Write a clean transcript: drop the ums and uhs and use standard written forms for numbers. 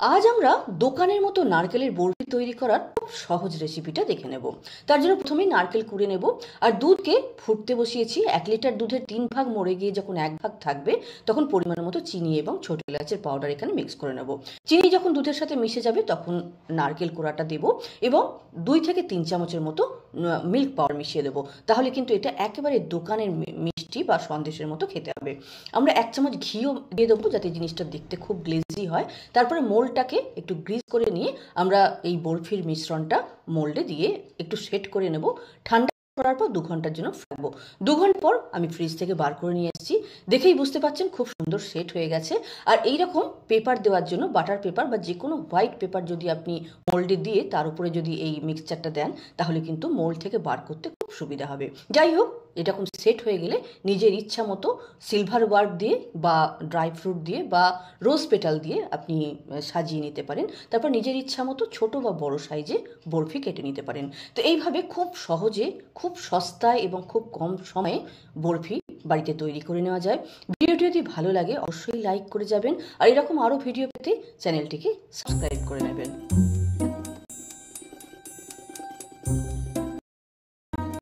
আজ আমরা দোকানের মতো নারকেলের বরফি তৈরি করার খুব সহজ রেসিপিটা দেখে নেব। তার জন্য প্রথমেই নারকেল কুড়ে নেব। আর দুধকে ফুটতে বসিয়েছি। 1 লিটার দুধের 3 ভাগ মরে গিয়ে যখন 1 ভাগ থাকবে, তখন পরিমাণ মতো চিনি এবং ছোট এলাচের পাউডার এখানে মিক্স করে নেব। চিনি যখন দুধের সাথে মিশে যাবে তখন নারকেল কোড়াটা দেব এবং 2 থেকে 3 চামচের মতো মিল্ক পাউডার মিশিয়ে দেবো। তাহলে কিন্তু এটা একেবারে দোকানের মিষ্টি বা সন্দেশের মতো খেতে হবে। আমরা 1 চামচ ঘিও দিয়ে দেবো যাতে জিনিসটা দেখতে খুব গ্লেজি হয়। তারপরে মোল্ডটাকে একটু গ্রিস করে নিয়ে আমরা এই বরফির মিশ্রণটা মোল্ডে দিয়ে একটু সেট করে নেব। ঠান্ডা করার পর 2 ঘন্টার জন্য রাখবো। 2 ঘন্টা পর আমি ফ্রিজ থেকে বার করে নিয়ে এসেছি। দেখেই বুঝতে পারছেন খুব সুন্দর সেট হয়ে গেছে। আর এইরকম পেপার দেওয়ার জন্য বাটার পেপার বা যে কোনো হোয়াইট পেপার যদি আপনি মোল্ডে দিয়ে তার উপরে যদি এই মিক্সচারটা দেন, তাহলে কিন্তু মোল্ড থেকে বার করতে খুব সুবিধা হবে। যাই হোক, এরকম সেট হয়ে গেলে নিজের ইচ্ছা মতো সিলভার ওয়ার্ক দিয়ে বা ড্রাই ফ্রুট দিয়ে বা রোজ পেটাল দিয়ে আপনি সাজিয়ে নিতে পারেন। তারপর নিজের ইচ্ছা মতো ছোট বা বড় সাইজে বরফি কেটে নিতে পারেন। তো এইভাবে খুব সহজে, খুব সস্তায় এবং খুব কম সময়ে বরফি বাড়িতে তৈরি করে নেওয়া যায়। ভিডিওটি যদি ভালো লাগে অবশ্যই লাইক করে যাবেন। আর এরকম আরও ভিডিও পেতে চ্যানেলটিকে সাবস্ক্রাইব করে নেবেন।